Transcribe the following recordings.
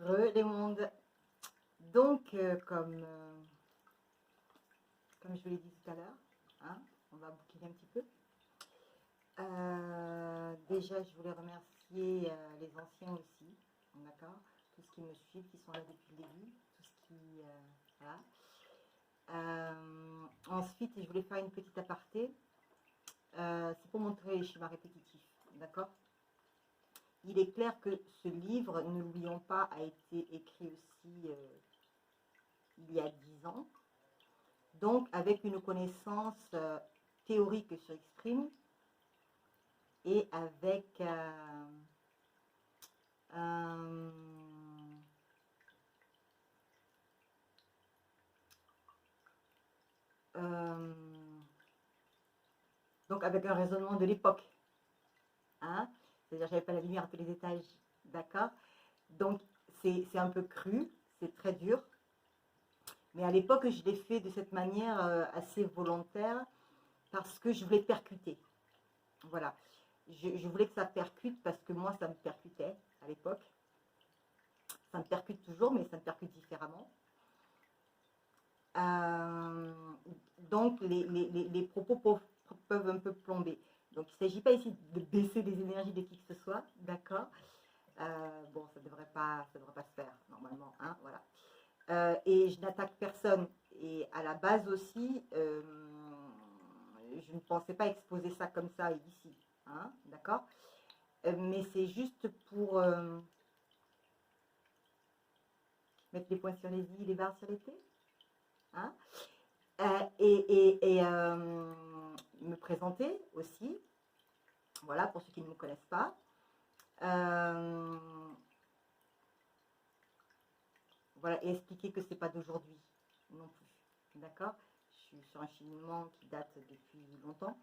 Les mondes. Donc, comme je vous l'ai dit tout à l'heure, hein, on va bouquiner un petit peu. Déjà, je voulais remercier les anciens aussi, d'accord, tous ceux qui me suivent, qui sont là depuis le début, tout ce qui, voilà. Ensuite, je voulais faire une petite aparté. C'est pour montrer les schémas répétitifs, d'accord. Il est clair que ce livre, ne l'oublions pas, a été écrit aussi il y a 10 ans. Donc, avec une connaissance théorique sur Xprime et avec donc avec un raisonnement de l'époque. Hein, c'est-à-dire, j'avais pas la lumière à tous les étages, d'accord. Donc, c'est un peu cru, c'est très dur. Mais à l'époque, je l'ai fait de cette manière assez volontaire parce que je voulais percuter. Voilà. Je voulais que ça percute parce que moi, ça me percutait à l'époque. Ça me percute toujours, mais ça me percute différemment. Donc, les propos peuvent un peu plomber. Donc, il ne s'agit pas ici de baisser les énergies de qui que ce soit, d'accord. Bon, ça ne devrait pas se faire, normalement, hein, voilà. Et je n'attaque personne. Et à la base aussi, je ne pensais pas exposer ça comme ça ici, hein, d'accord. Mais c'est juste pour mettre les points sur les i, les barres sur les t, hein, et me présenter aussi, voilà, pour ceux qui ne me connaissent pas. Voilà, et expliquer que c'est pas d'aujourd'hui non plus, d'accord. Je suis sur un cheminement qui date depuis longtemps,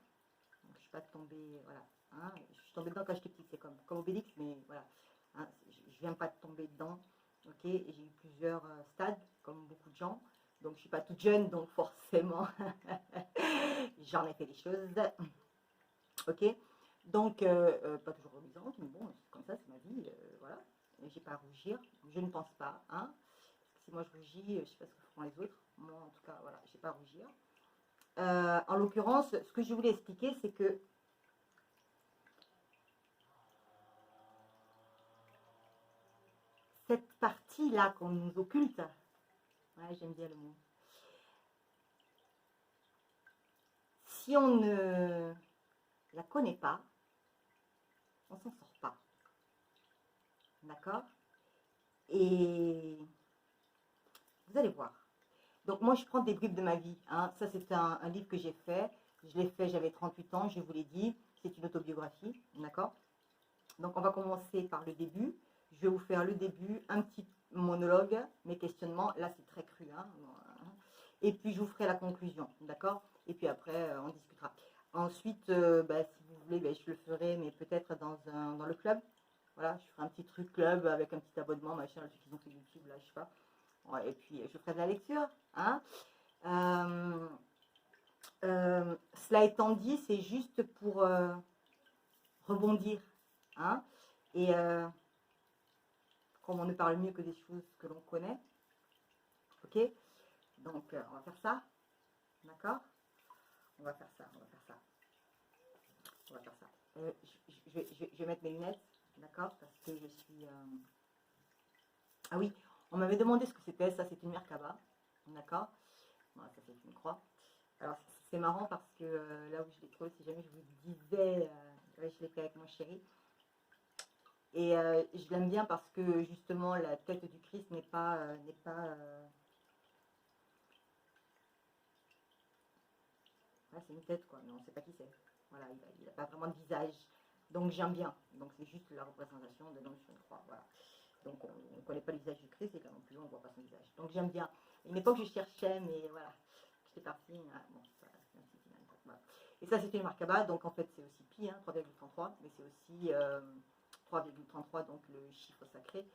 donc je suis pas tombée, voilà, hein, je suis tombée dedans quand j'étais petite, c'est comme Obélix, mais voilà, hein, je viens pas de tomber dedans, ok. J'ai eu plusieurs stades, comme beaucoup de gens, donc je suis pas toute jeune, donc forcément, j'en ai fait des choses, ok. Donc, pas toujours reluisante, mais bon, c'est comme ça, c'est ma vie, voilà. J'ai pas à rougir, je ne pense pas, hein. Si moi je rougis, je sais pas ce que font les autres. Moi, en tout cas, voilà, j'ai pas à rougir. En l'occurrence, ce que je voulais expliquer, c'est que cette partie-là qu'on nous occulte, ouais, j'aime bien le mot, si on ne la connaît pas, on s'en sort pas. D'accord. Et vous allez voir. Donc moi, je prends des bribes de ma vie, hein. Ça, c'est un livre que j'ai fait. Je l'ai fait, j'avais 38 ans, je vous l'ai dit. C'est une autobiographie, d'accord. Donc on va commencer par le début. Je vais vous faire le début, un petit monologue, mes questionnements. Là, c'est très cru, hein. Et puis, je vous ferai la conclusion, d'accord. Et puis après, on discutera. Ensuite, bah, si vous voulez, bah, je le ferai, mais peut-être dans le club. Voilà, je ferai un petit truc club avec un petit abonnement, machin, ceux qui ont fait YouTube, là, je sais pas. Ouais, et puis, je ferai de la lecture, hein. Cela étant dit, c'est juste pour rebondir, hein. Et comme on ne parle mieux que des choses que l'on connaît, ok. Donc, on va faire ça, d'accord. On va faire ça, on va faire ça. On va faire ça. Je vais mettre mes lunettes, d'accord, parce que je suis... Ah oui, on m'avait demandé ce que c'était. Ça, c'est une Merkaba, d'accord. Voilà, ça, c'est une croix. Alors, c'est marrant parce que là où je l'ai trouvé, si jamais je vous disais, je l'ai fait avec mon chéri. Et je l'aime bien parce que justement, la tête du Christ n'est pas... Ouais, c'est une tête, quoi, mais on ne sait pas qui c'est. Voilà, il n'a pas vraiment de visage. Donc j'aime bien. Donc c'est juste la représentation de l'homme sur une croix. Voilà. Donc on ne connaît pas le visage du Christ et là non plus on ne voit pas son visage. Donc j'aime bien. À une époque je cherchais, mais voilà. J'étais partie. Ah, bon, ça, voilà. Et ça c'était une Merkaba, donc en fait c'est aussi pi, hein, 3,33, mais c'est aussi 3,33, donc le chiffre sacré.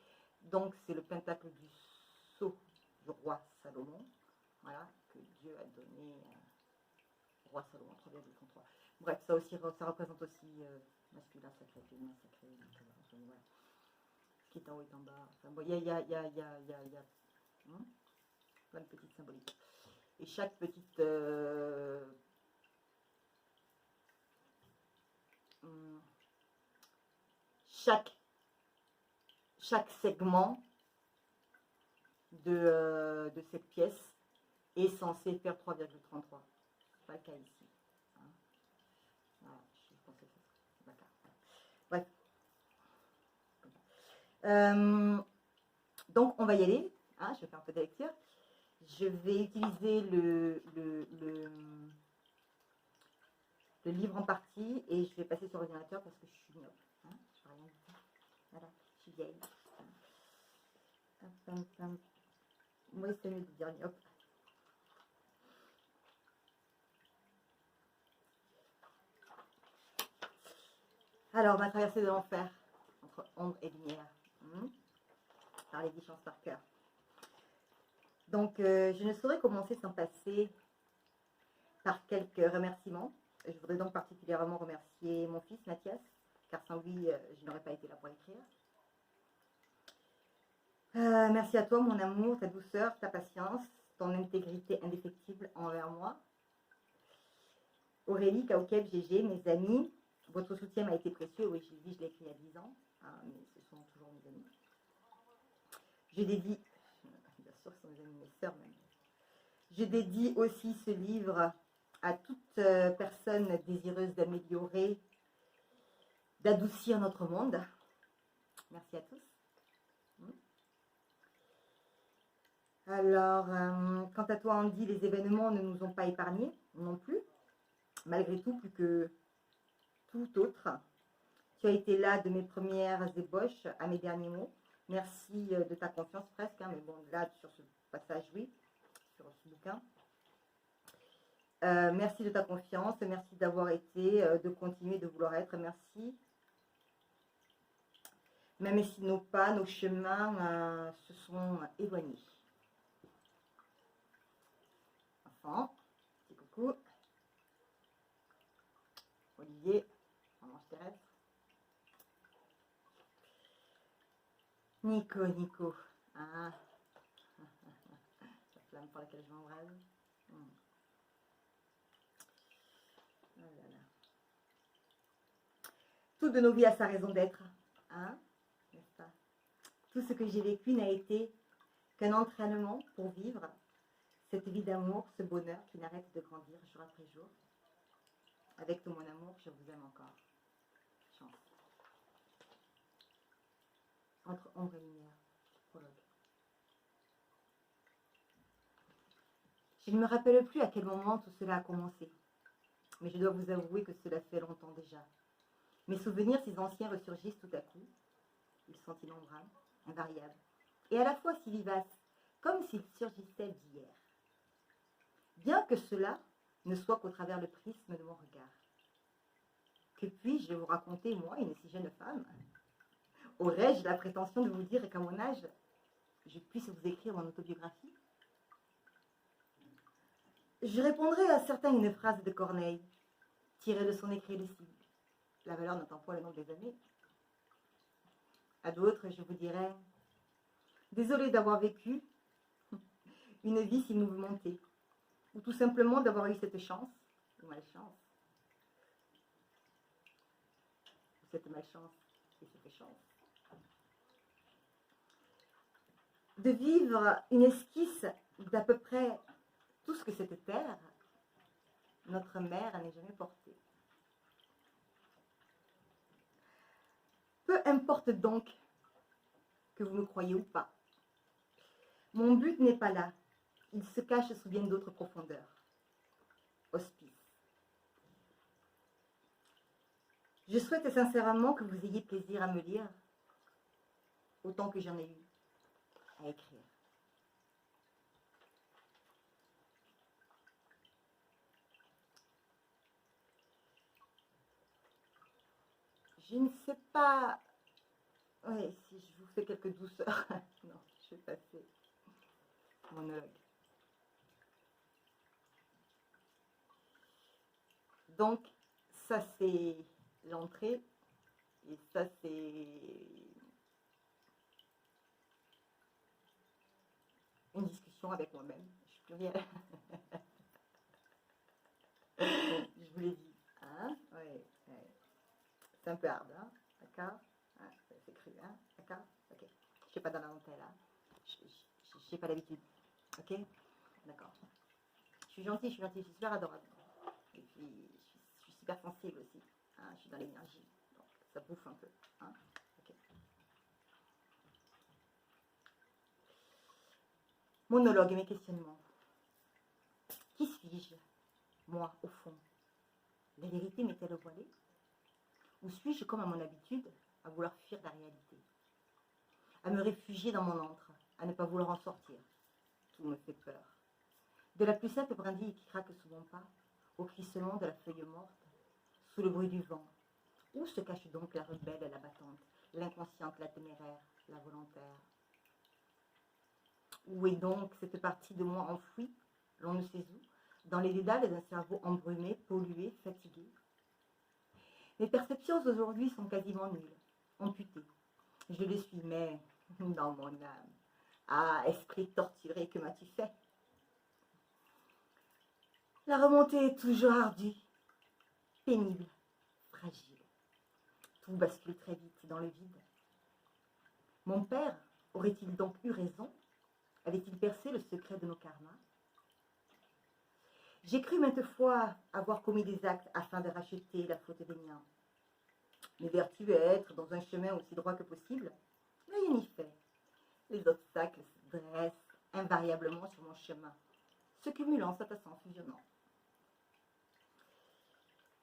Donc c'est le pentacle du sceau du roi Salomon, voilà, que Dieu a donné. Roi Salomon, 3,33. Bref, ça représente aussi masculin sacré, féminin sacré. Donc, voilà. qui est en haut et en bas. Enfin, bon, il y a plein de petites symboliques. Et chaque petite chaque segment de cette pièce est censé faire 3,33. C'est pas le cas ici. Hein. Voilà, je pensais que c'est pas le cas. Bref. Donc on va y aller. Hein, je vais faire un peu de lecture. Je vais utiliser le livre en partie et je vais passer sur l'ordinateur parce que je suis myope. Hein, je rien dit. Voilà, je suis vieille. Moi, c'est mieux de dire myope. Alors, on va traverser de l'enfer entre ombre et lumière. Par les 10 chances par cœur. Donc, je ne saurais commencer sans passer par quelques remerciements. Je voudrais donc particulièrement remercier mon fils Mathias, car sans lui, je n'aurais pas été là pour écrire. Merci à toi, mon amour, ta douceur, ta patience, ton intégrité indéfectible envers moi. Aurélie, Kaukeb, GG, mes amis, votre soutien m'a été précieux. Oui, je l'ai dit, je l'ai écrit il y a 10 ans, hein, mais ce sont toujours mes amis. Je dédie, bien sûr, ce sont mes amis, mes sœurs même. Je dédie aussi ce livre à toute personne désireuse d'améliorer, d'adoucir notre monde. Merci à tous. Alors, quant à toi, Andy, les événements ne nous ont pas épargnés non plus. Malgré tout, plus que tout autre. Tu as été là de mes premières ébauches à mes derniers mots. Merci de ta confiance presque, hein, mais bon, là, sur ce passage, oui, sur ce bouquin. Merci de ta confiance, merci d'avoir été, de continuer de vouloir être, merci. Même si nos pas, nos chemins se sont éloignés. Enfant, petit coucou. Olivier, maman Thérèse. Nico. Ah. La flamme pour laquelle je m'embrase. Oh là là. Tout de nos vies a sa raison d'être. Hein, n'est-ce pas? Tout ce que j'ai vécu n'a été qu'un entraînement pour vivre cette vie d'amour, ce bonheur qui n'arrête de grandir jour après jour. Avec tout mon amour, je vous aime encore. Chance. Entre ombre et lumière. Prologue. Je ne me rappelle plus à quel moment tout cela a commencé. Mais je dois vous avouer que cela fait longtemps déjà. Mes souvenirs, ces anciens, ressurgissent tout à coup. Ils sont innombrables, invariables, et à la fois si vivaces, comme s'ils surgissaient d'hier. Bien que cela ne soit qu'au travers le prisme de mon regard. Que puis-je vous raconter, moi, une si jeune femme? Aurais-je la prétention de vous dire qu'à mon âge, je puisse vous écrire mon autobiographie? Je répondrai à certains une phrase de Corneille, tirée de son écrit de cible. La valeur n'entend pas le nom des années. À d'autres, je vous dirai, désolé d'avoir vécu une vie si mouvementée, ou tout simplement d'avoir eu cette chance, ou malchance, ou cette malchance et cette chance, de vivre une esquisse d'à peu près tout ce que cette terre, notre mère, n'est jamais portée. Peu importe donc que vous me croyez ou pas. Mon but n'est pas là. Il se cache sous bien d'autres profondeurs. Hospice. Je souhaite sincèrement que vous ayez plaisir à me lire, autant que j'en ai eu à écrire. Je ne sais pas... Oui, si je vous fais quelques douceurs. Non, je vais passer monologue. Donc, ça c'est l'entrée. Et ça c'est avec moi-même. Je suis plus rien. Je vous l'ai dit. Hein? Ouais, ouais. C'est un peu hard, hein? D'accord? Hein, c'est cru, hein? D'accord? Ok. Je ne suis pas dans la dentelle, hein? Je n'ai pas l'habitude. Ok? D'accord. Je suis gentille, je suis super adorable. Et puis, je suis super sensible aussi. Hein? Je suis dans l'énergie. Donc, ça bouffe un peu. Hein? Ok. Monologue et mes questionnements. Qui suis-je, moi, au fond? La vérité m'est-elle voilée? Ou suis-je, comme à mon habitude, à vouloir fuir la réalité? À me réfugier dans mon antre, à ne pas vouloir en sortir? Tout me fait peur. De la plus simple brindille qui craque sous mon pas, au crissement de la feuille morte, sous le bruit du vent. Où se cache donc la rebelle, la battante, l'inconsciente, la téméraire, la volontaire? Où est donc cette partie de moi enfouie, l'on ne sait où, dans les dédales d'un cerveau embrumé, pollué, fatigué? Mes perceptions aujourd'hui sont quasiment nulles, amputées. Je le suis, mais dans mon âme. Ah, esprit torturé, que m'as-tu fait? La remontée est toujours ardue, pénible, fragile. Tout bascule très vite dans le vide. Mon père aurait-il donc eu raison? Avait-il percé le secret de nos karmas? J'ai cru maintes fois avoir commis des actes afin de racheter la faute des miens. Mes vertus être dans un chemin aussi droit que possible, rien n'y fait. Les obstacles se dressent invariablement sur mon chemin, se cumulant, s'atassant, fusionnant.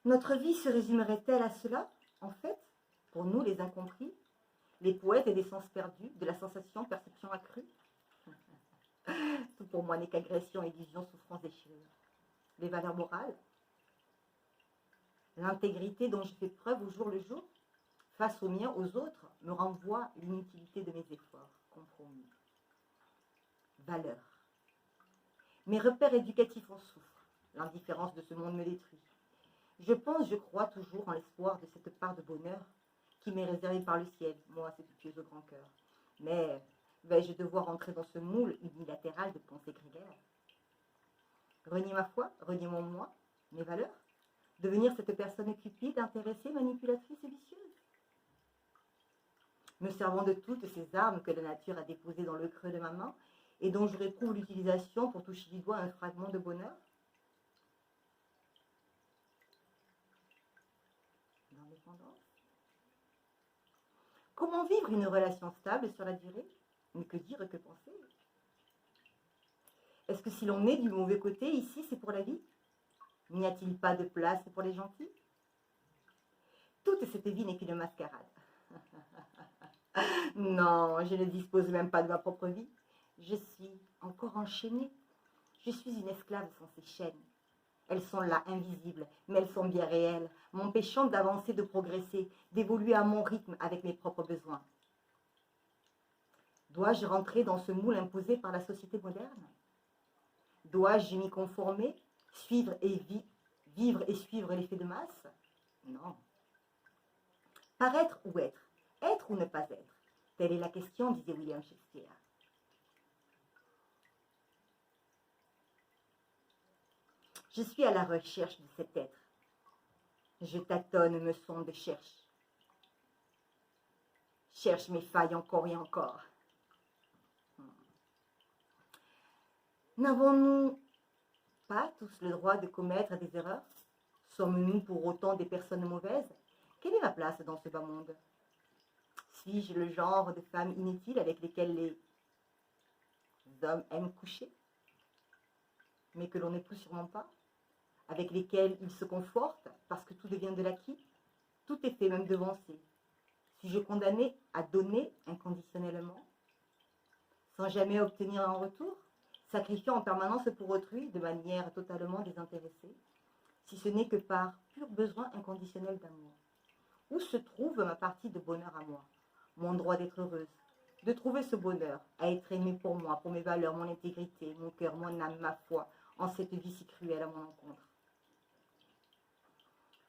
Notre vie se résumerait-elle à cela, en fait, pour nous les incompris, les poètes et des sens perdus, de la sensation, perception accrue? Tout pour moi n'est qu'agression, illusion, souffrance, déchirure. Les valeurs morales, l'intégrité dont je fais preuve au jour le jour, face aux miens, aux autres, me renvoie l'inutilité de mes efforts, compromis. Valeurs. Mes repères éducatifs en souffrent, l'indifférence de ce monde me détruit. Je pense, je crois toujours en l'espoir de cette part de bonheur qui m'est réservée par le ciel, moi, cette pieuse au grand cœur. Mais vais-je devoir entrer dans ce moule unilatéral de pensée grégaire? Renier ma foi, renier mon moi, mes valeurs? Devenir cette personne cupide, intéressée, manipulatrice et vicieuse? Me servant de toutes ces armes que la nature a déposées dans le creux de ma main et dont je réprouve l'utilisation pour toucher du doigt un fragment de bonheur? L'indépendance. Comment vivre une relation stable sur la durée? Mais que dire, que penser? Est-ce que si l'on est du mauvais côté, ici, c'est pour la vie? N'y a-t-il pas de place pour les gentils? Toute cette vie n'est qu'une mascarade. Non, je ne dispose même pas de ma propre vie. Je suis encore enchaînée. Je suis une esclave sans ces chaînes. Elles sont là, invisibles, mais elles sont bien réelles, m'empêchant d'avancer, de progresser, d'évoluer à mon rythme avec mes propres besoins. Dois-je rentrer dans ce moule imposé par la société moderne? Dois-je m'y conformer, vivre et suivre l'effet de masse? Non. Paraître ou être? Être ou ne pas être? Telle est la question, disait William Shakespeare. Je suis à la recherche de cet être. Je tâtonne, me sonde, cherche. Cherche mes failles encore et encore. N'avons-nous pas tous le droit de commettre des erreurs? Sommes-nous pour autant des personnes mauvaises? Quelle est ma place dans ce bas monde? Suis-je le genre de femme inutile avec lesquelles les hommes aiment coucher, mais que l'on n'épouse sûrement pas? Avec lesquels ils se confortent parce que tout devient de l'acquis? Tout est fait, même devancé. Suis-je condamné à donner inconditionnellement, sans jamais obtenir un retour, sacrifiant en permanence pour autrui de manière totalement désintéressée, si ce n'est que par pur besoin inconditionnel d'amour? Où se trouve ma partie de bonheur à moi, mon droit d'être heureuse, de trouver ce bonheur, à être aimée pour moi, pour mes valeurs, mon intégrité, mon cœur, mon âme, ma foi, en cette vie si cruelle à mon encontre?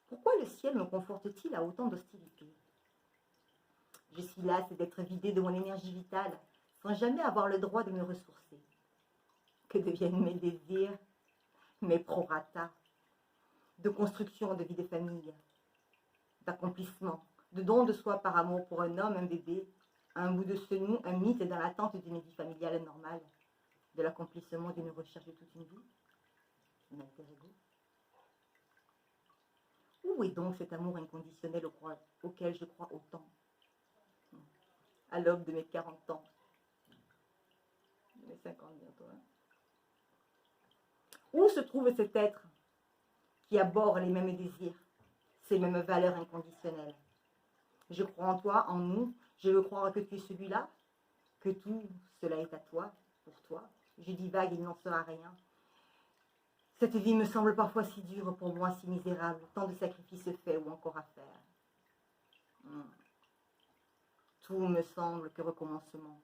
Pourquoi le ciel me conforte-t-il à autant d'hostilité? Je suis lasse d'être vidée de mon énergie vitale, sans jamais avoir le droit de me ressourcer. Que deviennent mes désirs, mes prorata, de construction de vie de famille, d'accomplissement, de don de soi par amour pour un homme, un bébé, un bout de genou, un mythe dans l'attente d'une vie familiale normale, de l'accomplissement d'une recherche de toute une vie, un alter ego. Où est donc cet amour inconditionnel auquel je crois autant, à l'aube de mes 40 ans, de mes 50 bientôt, hein? Où se trouve cet être qui aborde les mêmes désirs, ces mêmes valeurs inconditionnelles? Je crois en toi, en nous, je veux croire que tu es celui-là, que tout cela est à toi, pour toi. Je divague, il n'en sera rien. Cette vie me semble parfois si dure pour moi, si misérable, tant de sacrifices faits ou encore à faire. Tout me semble que recommencement.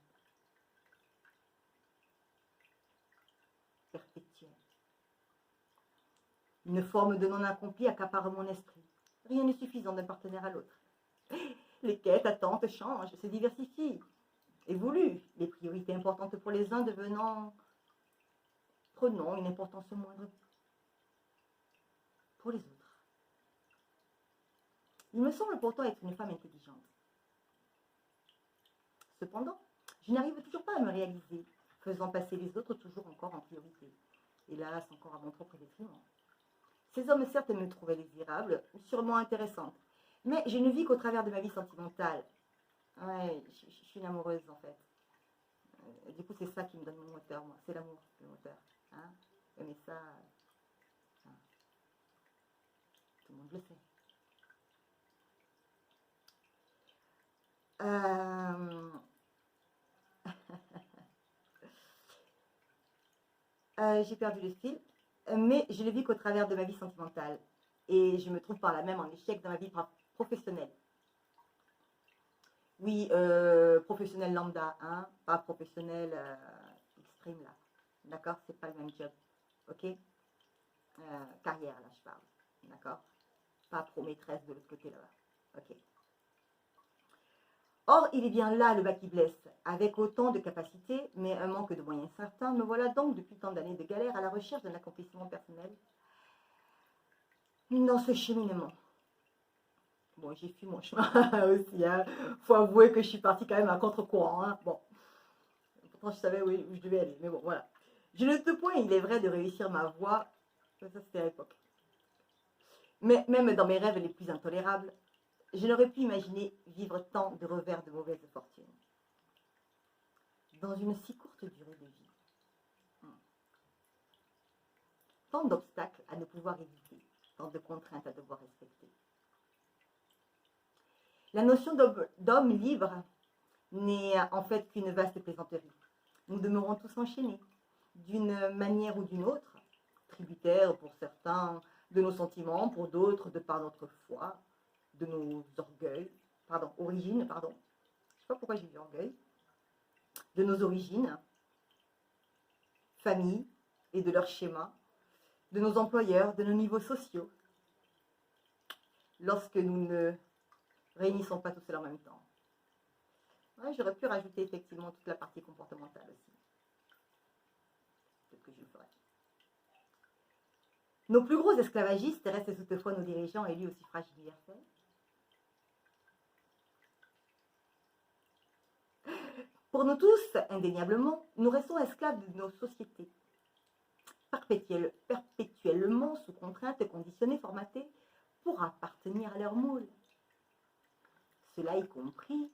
Perpétuel. Une forme de non accompli accapare mon esprit. Rien n'est suffisant d'un partenaire à l'autre. Les quêtes, attentes changent, se diversifient, évoluent. Les priorités importantes pour les uns prenant une importance moindre pour les autres. Il me semble pourtant être une femme intelligente. Cependant, je n'arrive toujours pas à me réaliser, faisant passer les autres toujours encore en priorité. Hélas, encore à mon propre détriment. Ces hommes, certes, me trouvaient désirables, sûrement intéressantes, mais je ne vis qu'au travers de ma vie sentimentale. Ouais, je suis une amoureuse, en fait. Du coup, c'est ça qui me donne mon moteur, moi. C'est l'amour, le moteur. Hein? Mais ça, tout le monde le sait. J'ai perdu le fil, mais je le vis qu'au travers de ma vie sentimentale. Et je me trouve par là même en échec dans ma vie professionnelle. Oui, professionnel lambda, hein, pas professionnel extreme là. D'accord? C'est pas le même job. Ok? Carrière là, je parle. D'accord? Pas pro-maîtresse de l'autre côté là-bas. Ok. Or, il est bien là le bas qui blesse. Avec autant de capacités, mais un manque de moyens certains, me voilà donc depuis tant d'années de galère à la recherche d'un accomplissement personnel dans ce cheminement. Bon, j'ai fui mon chemin aussi, hein. Faut avouer que je suis partie quand même à contre-courant, hein. Bon, pourtant je savais où je devais aller, mais bon, voilà. J'ai le deux points, il est vrai, de réussir ma voie. Ça c'était à l'époque. Mais même dans mes rêves les plus intolérables, je n'aurais pu imaginer vivre tant de revers de mauvaise fortune. Dans une si courte durée de vie. Tant d'obstacles à ne pouvoir éviter, tant de contraintes à devoir respecter. La notion d'homme libre n'est en fait qu'une vaste plaisanterie. Nous demeurons tous enchaînés, d'une manière ou d'une autre, tributaires pour certains de nos sentiments, pour d'autres de par notre foi, de nos origines, je ne sais pas pourquoi j'ai dit orgueil, de nos origines, famille et de leurs schémas, de nos employeurs, de nos niveaux sociaux, lorsque nous ne réunissons pas tout cela en même temps. Ouais, j'aurais pu rajouter effectivement toute la partie comportementale aussi. Peut-être que je le ferai. Nos plus gros esclavagistes restent toutefois nos dirigeants élus au suffrage universel. Pour nous tous, indéniablement, nous restons esclaves de nos sociétés, perpétuellement sous contrainte, conditionnés, formatés pour appartenir à leur moule. Cela y compris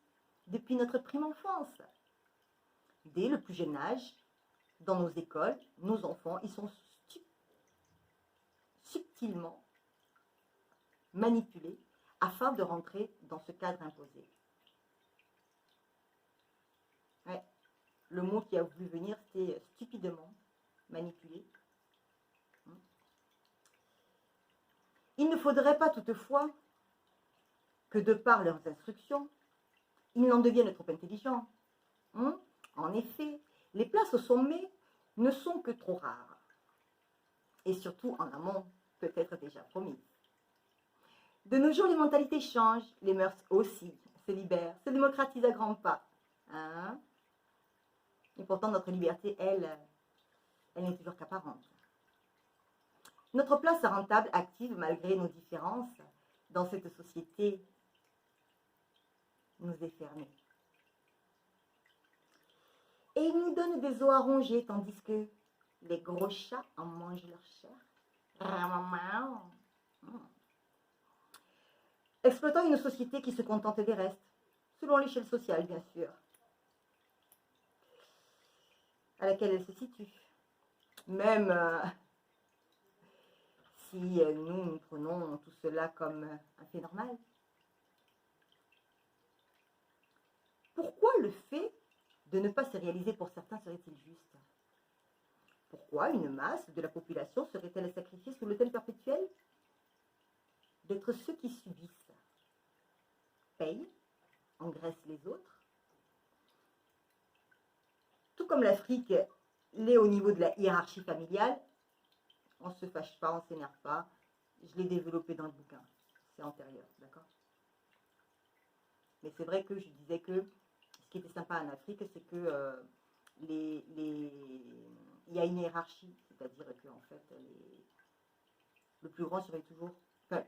depuis notre prime enfance. Dès le plus jeune âge, dans nos écoles, nos enfants, ils sont subtilement manipulés afin de rentrer dans ce cadre imposé. Ouais, le mot qui a voulu venir, c'était stupidement manipulé. Il ne faudrait pas toutefois que de par leurs instructions, ils n'en deviennent trop intelligents. En effet, les places au sommet ne sont que trop rares. Et surtout en amont, peut-être déjà promises. De nos jours, les mentalités changent, les mœurs aussi, se libèrent, se démocratisent à grands pas. Hein? Et pourtant, notre liberté, elle, elle n'est toujours qu'apparente. Notre place rentable, active, malgré nos différences, dans cette société, nous est fermée. Et ils nous donnent des os à ronger, tandis que les gros chats en mangent leur chair. Exploitant une société qui se contente des restes, selon l'échelle sociale, bien sûr, à laquelle elle se situe. Même si nous prenons tout cela comme un fait normal. Pourquoi le fait de ne pas se réaliser pour certains serait-il juste? Pourquoi une masse de la population serait-elle sacrifiée sous l'autel perpétuel d'être ceux qui subissent, payent, engraissent les autres? Tout comme l'Afrique l'est au niveau de la hiérarchie familiale, on ne se fâche pas, on ne s'énerve pas. Je l'ai développé dans le bouquin, c'est antérieur, d'accord? Mais c'est vrai que je disais que ce qui était sympa en Afrique, c'est que il y a une hiérarchie, c'est-à-dire que en fait, le plus grand surveille toujours, enfin,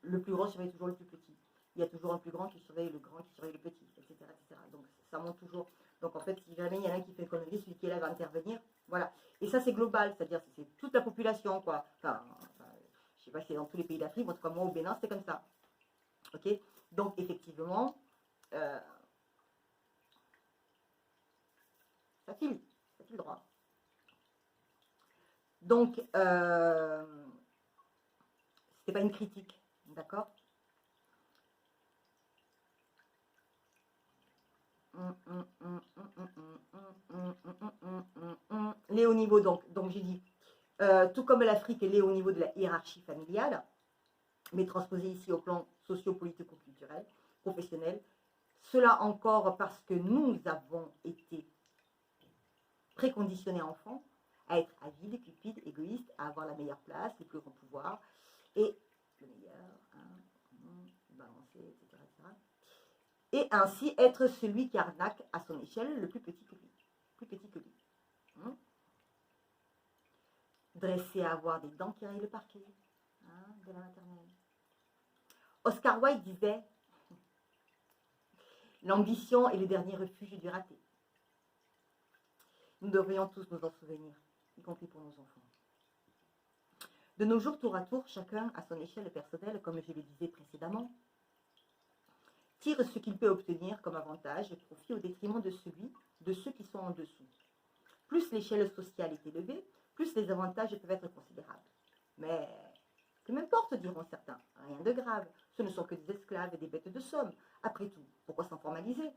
le plus grand surveille toujours le plus petit. Il y a toujours un plus grand qui surveille le grand, qui surveille le petit, etc., etc. Donc ça monte toujours. Donc en fait, si jamais il y en a un qui fait une connerie, celui qui est là va intervenir. Voilà. Et ça, c'est global, c'est-à-dire que c'est toute la population, quoi. Enfin, je sais pas si c'est dans tous les pays d'Afrique, mais en tout cas, moi, au Bénin, c'est comme ça. Ok? Donc, effectivement, ça file droit. Donc, c'était pas une critique, d'accord? Les hauts niveaux, donc j'ai dit, tout comme l'Afrique, elle est au niveau de la hiérarchie familiale, mais transposée ici au plan socio-politico-culturel, professionnel. Cela encore parce que nous avons été préconditionnés enfants à être avides, cupides, égoïstes, à avoir la meilleure place, le plus grand pouvoir, et le meilleur, balancer, etc., etc. Et ainsi être celui qui arnaque à son échelle le plus petit que lui. Plus petit que lui. Dressé à avoir des dents qui rayent le parquet de la maternelle. Oscar Wilde disait « L'ambition est le dernier refuge du raté ». Nous devrions tous nous en souvenir, y compris pour nos enfants. De nos jours, tour à tour, chacun à son échelle personnelle, comme je le disais précédemment, tire ce qu'il peut obtenir comme avantage et profit au détriment de ceux qui sont en dessous. Plus l'échelle sociale est élevée, plus les avantages peuvent être considérables. Mais que m'importe, diront certains, rien de grave, ce ne sont que des esclaves et des bêtes de somme. Après tout, pourquoi s'en formaliser?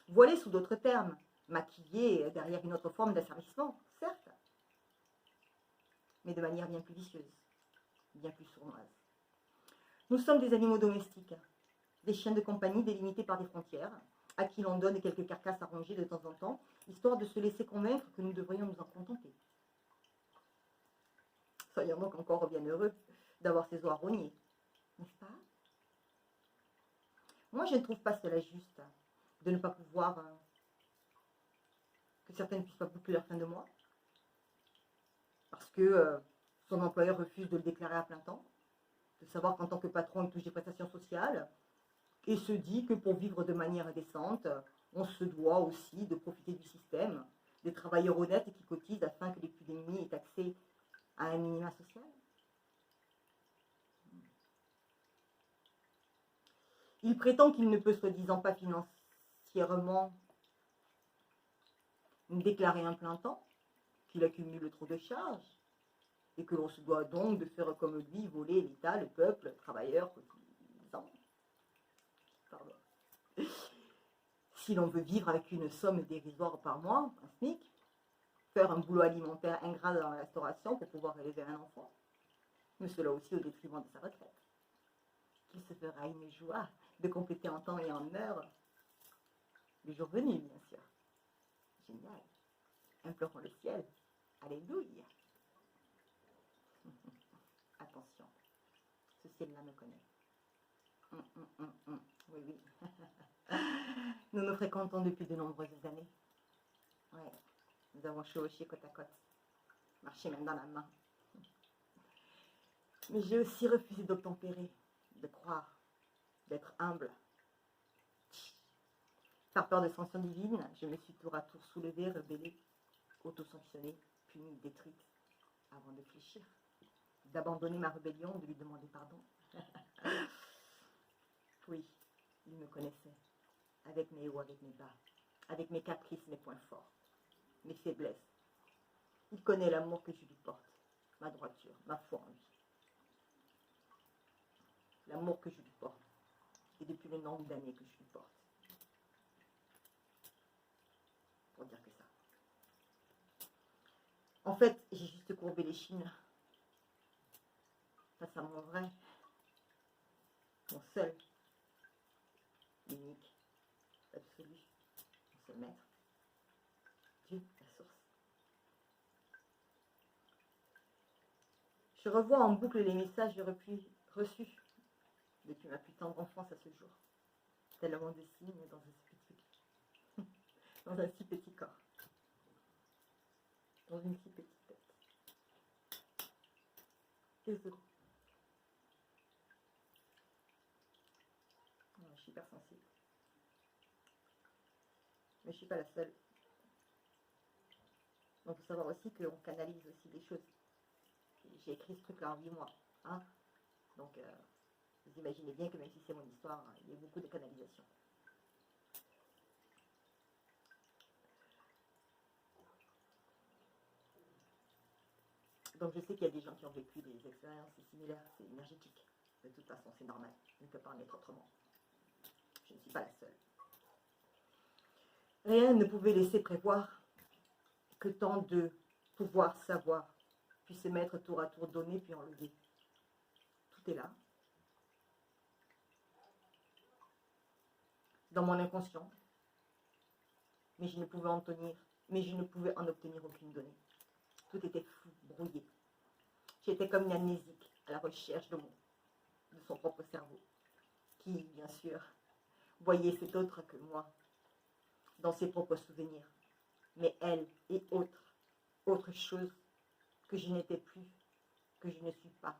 Voilés sous d'autres termes, maquillés derrière une autre forme d'asservissement, certes, mais de manière bien plus vicieuse, bien plus sournoise. Nous sommes des animaux domestiques, des chiens de compagnie délimités par des frontières, à qui l'on donne quelques carcasses à ronger de temps en temps, histoire de se laisser convaincre que nous devrions nous en contenter. Soyons donc encore bien heureux d'avoir ces os à rogner, n'est-ce pas? Moi, je ne trouve pas cela juste de ne pas pouvoir, que certains ne puissent pas boucler leur fin de mois, parce que son employeur refuse de le déclarer à plein temps, de savoir qu'en tant que patron, il touche des prestations sociales, et se dit que pour vivre de manière décente, on se doit aussi de profiter du système, des travailleurs honnêtes qui cotisent afin que l'épidémie ait accès à un minima social. Il prétend qu'il ne peut, soi-disant, pas financièrement déclarer un plein temps, qu'il accumule trop de charges, et que l'on se doit donc de faire comme lui, voler l'État, le peuple, le travailleur cotisant. Pardon. Si l'on veut vivre avec une somme dérisoire par mois, un SMIC, faire un boulot alimentaire ingrat dans la restauration pour pouvoir élever un enfant, mais cela aussi au détriment de sa retraite, qu'il se fera une joie de compléter en temps et en heure le jour venu, bien sûr. Génial. Implorons le ciel. Alléluia. Attention, ce ciel-là me connaît. Oui, oui. Nous nous fréquentons depuis de nombreuses années. Ouais, nous avons chevauché côte à côte. marcher même dans la main. Mais j'ai aussi refusé d'obtempérer, de croire, d'être humble. Par peur de sanctions divines, je me suis tour à tour soulevée, rebellée, auto-sanctionnée, punie, détruite, avant de fléchir, d'abandonner ma rébellion, de lui demander pardon. Oui, il me connaissait, avec mes hauts, avec mes bas, avec mes caprices, mes points forts, mes faiblesses. Il connaît l'amour que je lui porte, ma droiture, ma foi en lui. L'amour que je lui porte, et depuis le nombre d'années que je lui porte. Pour dire que ça. En fait, j'ai juste courbé les chines face à mon vrai, mon seul, l'unique, l'absolu, mon seul maître, Dieu, la source. Je revois en boucle les messages reçus depuis ma plus tendre enfance à ce jour. Tellement de signes dans un si petit corps, dans une si petite tête. Désolée. Je suis hypersensible. Mais je ne suis pas la seule. Donc il faut savoir aussi qu'on canalise aussi des choses. J'ai écrit ce truc-là en 8 mois. Hein, donc vous imaginez bien que même si c'est mon histoire, il y a beaucoup de canalisation. Donc je sais qu'il y a des gens qui ont vécu des expériences similaires, c'est énergétique. De toute façon, c'est normal. Il ne peut pas en être autrement. Je ne suis pas la seule. Rien ne pouvait laisser prévoir que tant de pouvoir savoir puis se mettre tour à tour, donner puis enlever. Tout est là. Dans mon inconscient. Mais je ne pouvais en obtenir aucune donnée. Tout était flou, brouillé. J'étais comme une amnésique à la recherche de son propre cerveau, qui, bien sûr, voyait cet autre que moi, dans ses propres souvenirs. Mais elle et autre chose que je n'étais plus, que je ne suis pas.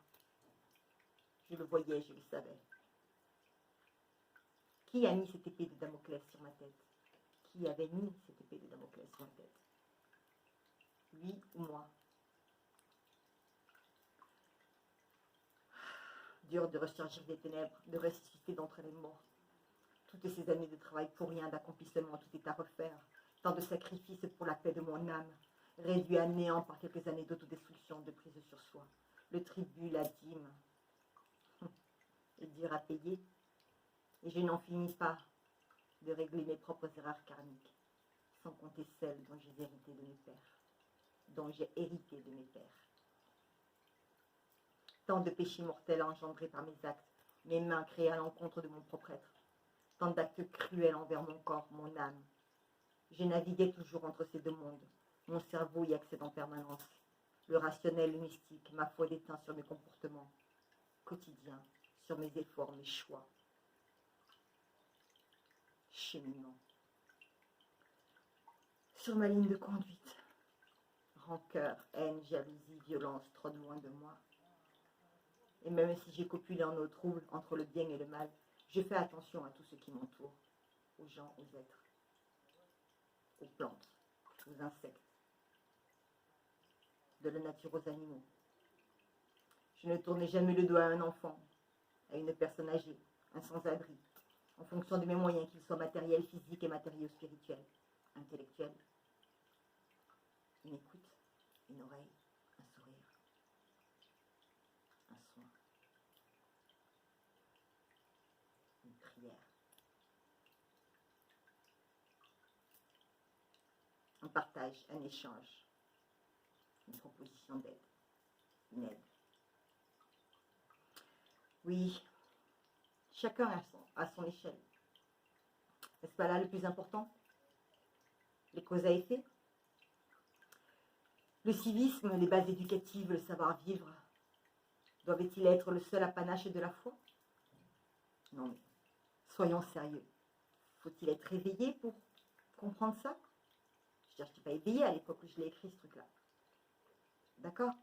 Je le voyais, je le savais. Qui a mis cette épée de Damoclès sur ma tête? Qui avait mis cette épée de Damoclès sur ma tête? Lui ou moi? Dur de ressurgir des ténèbres, de ressusciter d'entre les morts. Toutes ces années de travail pour rien, d'accomplissement, tout est à refaire. Tant de sacrifices pour la paix de mon âme, réduit à néant par quelques années d'autodestruction, de prise sur soi. Le tribut, la dîme, et dur à payer. Et je n'en finis pas de régler mes propres erreurs karmiques, sans compter celles dont j'ai hérité de mes pères, Tant de péchés mortels engendrés par mes actes, mes mains créées à l'encontre de mon propre être. Tant d'actes cruels envers mon corps, mon âme. J'ai navigué toujours entre ces deux mondes. Mon cerveau y accède en permanence. Le rationnel, le mystique, ma foi déteint sur mes comportements quotidiens, sur mes efforts, mes choix. Cheminement. Sur ma ligne de conduite. Rancœur, haine, jalousie, violence trônent loin de moi. Et même si j'ai copulé en eau trouble entre le bien et le mal, je fais attention à tout ce qui m'entoure, aux gens, aux êtres, aux plantes, aux insectes, de la nature aux animaux. Je ne tournais jamais le doigt à un enfant, à une personne âgée, un sans-abri, en fonction de mes moyens, qu'ils soient matériels, physiques et matériaux spirituels, intellectuels. Une écoute, une oreille, un sourire, un soin, une prière, un partage, un échange, une proposition d'aide, une aide. Oui, chacun à son échelle. N'est-ce pas là le plus important? Les causes à effet? Le civisme, les bases éducatives, le savoir-vivre, doivent-ils être le seul apanage de la foi? Non mais, soyons sérieux. Faut-il être éveillé pour comprendre ça? Je veux dire, je n'étais pas éveillée à l'époque où je l'ai écrit ce truc-là. D'accord?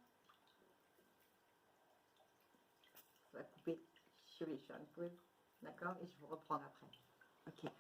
Ça va couper. Je vais faire une pause. D'accord? Et je vous reprends après. Ok.